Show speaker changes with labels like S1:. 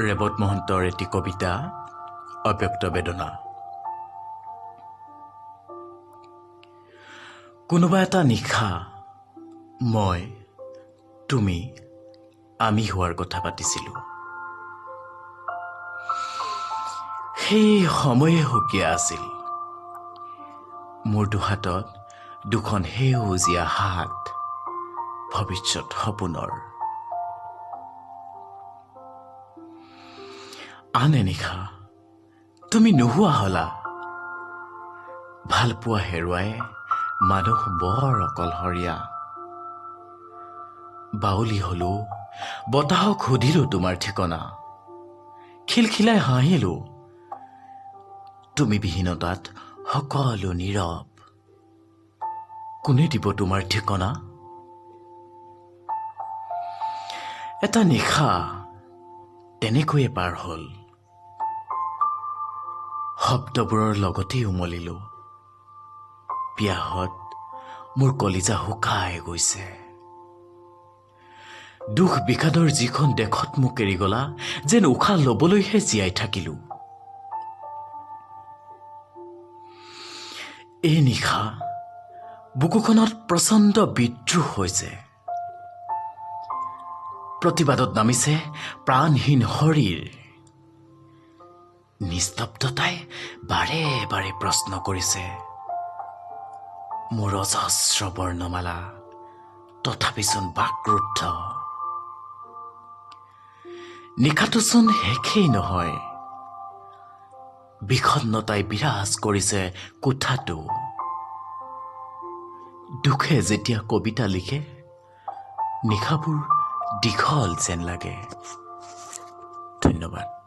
S1: ৰেবত মহন্তৰ এটি কবিতা অব্যক্ত বেদনা। কোনোবা এটা নিশা মই তুমি আমি হোৱাৰ কথা পাতিছিলোঁ। সেই সময়ে সুকীয়া আছিল। মোৰ দুহাতত দুখন সেউজীয়া হাত, ভৱিষ্যত সপোনৰ। আন এনিশা তুমি নোহোৱা হলা। ভালপোৱা হেৰুৱাই মানুহ বৰ অকলশৰীয়া। বাউলি হলো, বতাহক সুধিলো তোমাৰ ঠিকনা। খিলখিলাই হাঁহিলো, তুমি বিহীনতাত সকলো নীৰৱ। কোনে দিব তোমাৰ ঠিকনা? এটা নিশা তেনেকৈয়ে পাৰ হ'ল। শব্দবোৰৰ লগতেই উমলিলো। পিয়াহত মোৰ কলিজা শুকাই গৈছে। দুখ বিষাদৰ যিখন দেশত মোক এৰি গলা, যেন উশাহ লবলৈহে জীয়াই থাকিলো। এই নিশা বুকুখনত প্ৰচণ্ড বিদ্ৰোহ হৈছে। প্ৰতিবাদত নামিছে প্ৰাণহীন শৰীৰ। নিস্তব্ধতাই বাৰে বাৰে প্ৰশ্ন কৰিছে মোৰ অজস্ৰ বৰ্ণমালা, তথাপিচোন বাক্ৰুদ্ধ। নিশাটোচোন শেষেই নহয়। বিষণ্ণতাই বিৰাজ কৰিছে কোঠাটো। দুখে যেতিয়া কবিতা লিখে, নিশাবোৰ দীঘল যেন লাগে। ধন্যবাদ।